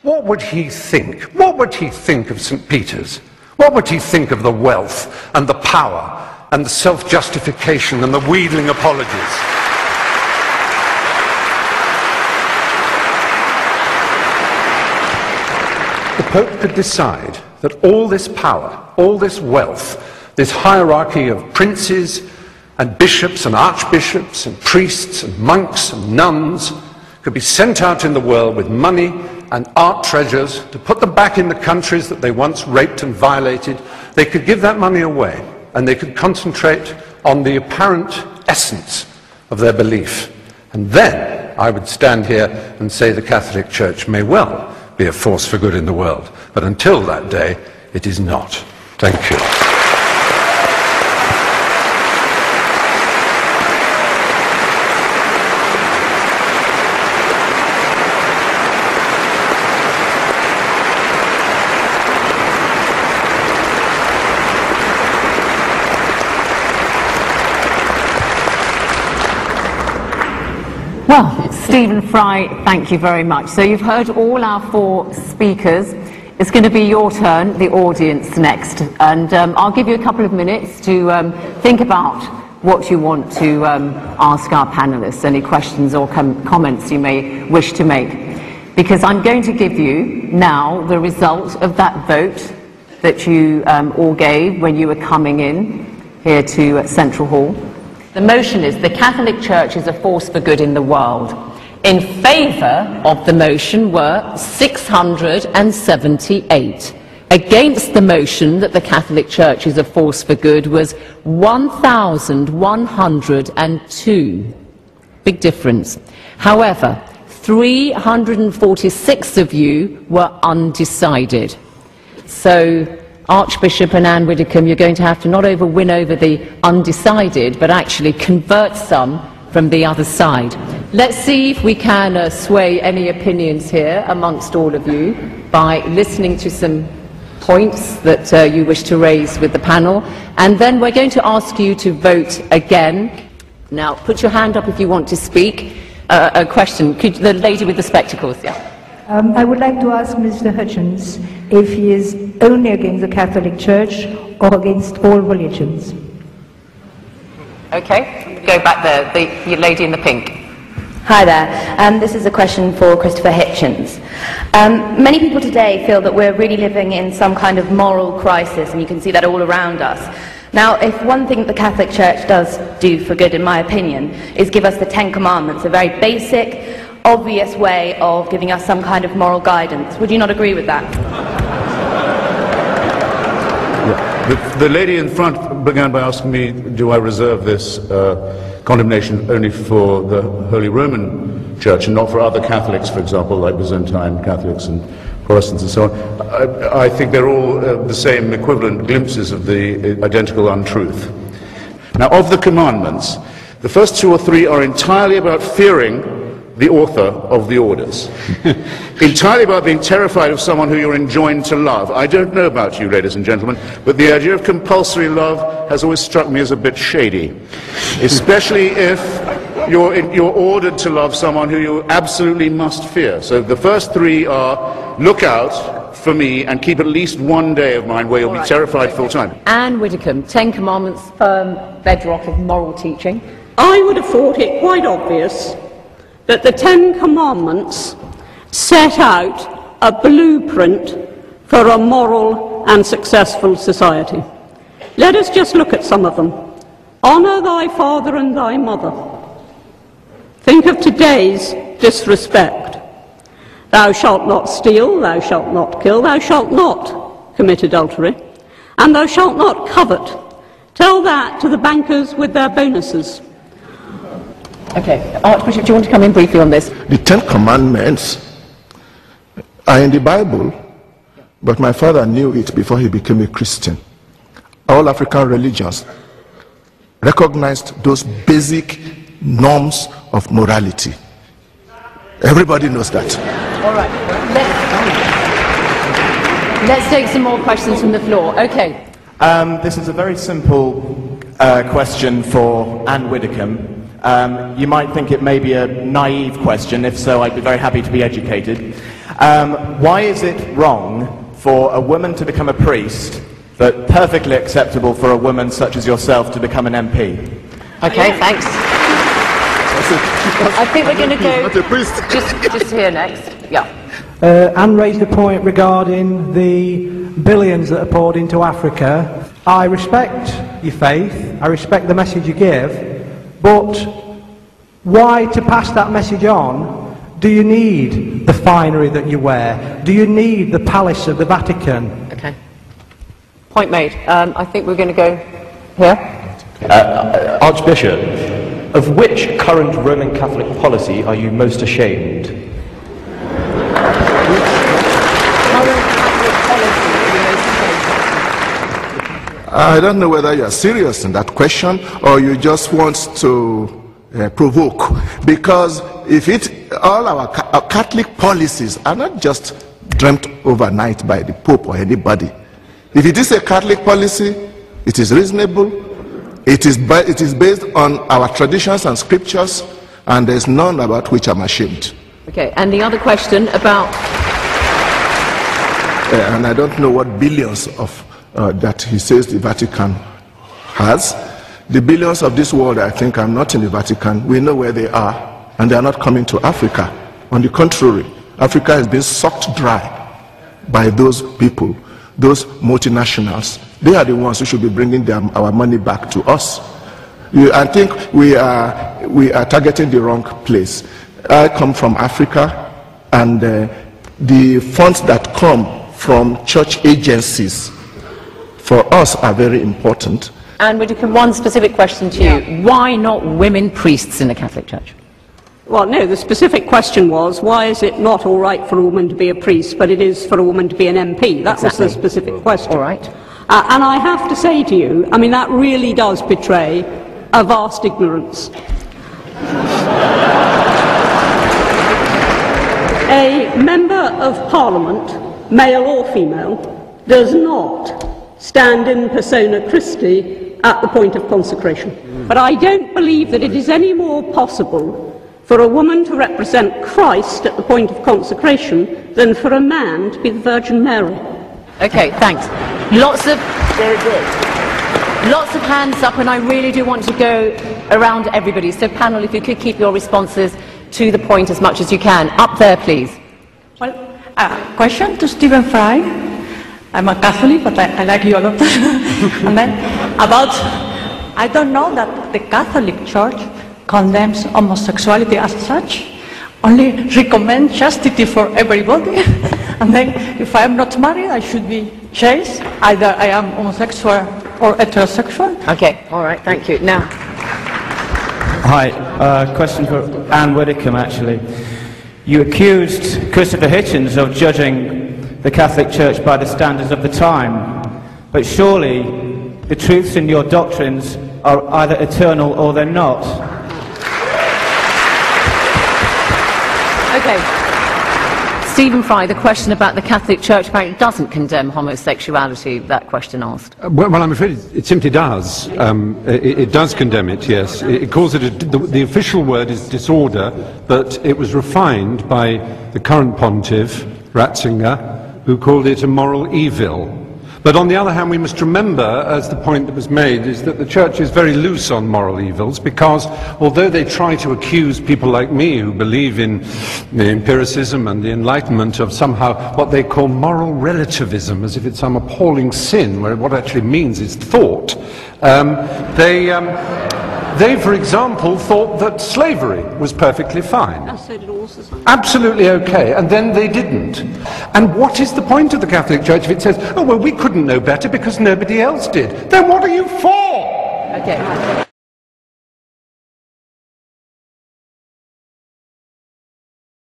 what would he think? What would he think of St. Peter's? What would he think of the wealth and the power and the self-justification and the wheedling apologies? The Pope could decide that all this power, all this wealth, this hierarchy of princes and bishops and archbishops and priests and monks and nuns could be sent out in the world with money and art treasures to put them back in the countries that they once raped and violated. They could give that money away and they could concentrate on the apparent essence of their belief. And then I would stand here and say the Catholic Church may well be a force for good in the world. But until that day, it is not. Thank you. Well, Stephen Fry, thank you very much. So you've heard all our four speakers. It's going to be your turn, the audience, next. And I'll give you a couple of minutes to think about what you want to ask our panelists, any questions or comments you may wish to make. Because I'm going to give you now the result of that vote that you all gave when you were coming in here to Central Hall. The motion is the Catholic Church is a force for good in the world. In favour of the motion were 678. Against the motion that the Catholic Church is a force for good was 1,102. Big difference. However, 346 of you were undecided. So, Archbishop and Anne Widdencombe, you're going to have to not win over the undecided, but actually convert some from the other side. Let's see if we can sway any opinions here amongst all of you by listening to some points that you wish to raise with the panel. And then we're going to ask you to vote again. Now, put your hand up if you want to speak. A question. Could the lady with the spectacles, yeah. I would like to ask Mr. Hitchens if he is only against the Catholic Church or against all religions. Okay, go back there, the lady in the pink. Hi there. This is a question for Christopher Hitchens. Many people today feel that we're really living in some kind of moral crisis, and you can see that all around us. Now, if one thing the Catholic Church does do for good, in my opinion, is give us the Ten Commandments, a very basic, obvious way of giving us some kind of moral guidance. Would you not agree with that? Yeah. The lady in front began by asking me, do I reserve this condemnation only for the Holy Roman Church and not for other Catholics, for example, like Byzantine Catholics and Protestants and so on? I think they're all the same equivalent glimpses of the identical untruth. Now, of the commandments, the first two or three are entirely about fearing the author of the orders. Entirely about being terrified of someone who you're enjoined to love. I don't know about you, ladies and gentlemen, but the idea of compulsory love has always struck me as a bit shady. Especially if you're ordered to love someone who you absolutely must fear. So the first three are, look out for me and keep at least one day of mine where you'll be terrified full time. Anne Widdencombe, Ten Commandments, firm bedrock of moral teaching. I would have thought it quite obvious that the Ten Commandments set out a blueprint for a moral and successful society. Let us just look at some of them. Honour thy father and thy mother. Think of today's disrespect. Thou shalt not steal, thou shalt not kill, thou shalt not commit adultery, and thou shalt not covet. Tell that to the bankers with their bonuses. Okay, Archbishop, do you want to come in briefly on this? The Ten Commandments are in the Bible, but my father knew it before he became a Christian. All African religions recognized those basic norms of morality. Everybody knows that. All right, let's take some more questions from the floor. Okay. This is a very simple question for Anne Widdencombe. You might think it may be a naive question. If so, I'd be very happy to be educated. Why is it wrong for a woman to become a priest, but perfectly acceptable for a woman such as yourself to become an MP? Okay, thanks. I think we're going to go just here next. Yeah. Anne raised a point regarding the billions that are poured into Africa. I respect your faith, I respect the message you give, but why, to pass that message on, do you need the finery that you wear? Do you need the palace of the Vatican? Okay. Point made. I think we're going to go here. Archbishop, of which current Roman Catholic policy are you most ashamed? I don't know whether you are serious in that question or you just want to provoke, because all our Catholic policies are not just dreamt overnight by the Pope or anybody. If it is a Catholic policy, it is reasonable, it is based on our traditions and scriptures, and there's none about which I'm ashamed. Okay, and the other question about... and I don't know what billions of that he says the Vatican has. The billions of this world, I think, are not in the Vatican. We know where they are, and they are not coming to Africa. On the contrary, Africa has been sucked dry by those people, those multinationals. They are the ones who should be bringing our money back to us. I think we are targeting the wrong place. I come from Africa, and the funds that come from church agencies for us are very important. And Widdencombe, one specific question to you. Why not women priests in the Catholic Church? Well, no, the specific question was, why is it not all right for a woman to be a priest, but it is for a woman to be an MP? That was the specific question. All right. And I have to say to you, I mean, that really does betray a vast ignorance. A member of Parliament, male or female, does not stand in persona Christi at the point of consecration. But I don't believe that it is any more possible for a woman to represent Christ at the point of consecration than for a man to be the Virgin Mary. Okay, thanks. Lots of hands up, and I really do want to go around everybody. So panel, if you could keep your responses to the point as much as you can. Up there, please. Well, question to Stephen Fry. I'm a Catholic, but I like you a lot. And then I don't know that the Catholic Church condemns homosexuality as such, only recommends chastity for everybody. And then, if I am not married, I should be chaste. Either I am homosexual or heterosexual. Okay, all right, thank you. Now. Hi, question for Anne Widdencombe, actually. You accused Christopher Hitchens of judging the Catholic Church by the standards of the time, but surely the truths in your doctrines are either eternal or they're not. Okay. Stephen Fry, the question about the Catholic Church apparently doesn't condemn homosexuality, that question asked. Well, I'm afraid it simply does. It does condemn it, yes. It calls it, the official word is disorder, but it was refined by the current pontiff, Ratzinger, who called it a moral evil. But on the other hand, we must remember, as the point that was made, is that the Church is very loose on moral evils, because although they try to accuse people like me who believe in the empiricism and the Enlightenment of somehow what they call moral relativism, as if it's some appalling sin, where what it actually means is thought, they, for example, thought that slavery was perfectly fine. Absolutely okay, and then they didn't. And what is the point of the Catholic Church if it says, oh, well, we couldn't know better because nobody else did? Then what are you for? Okay.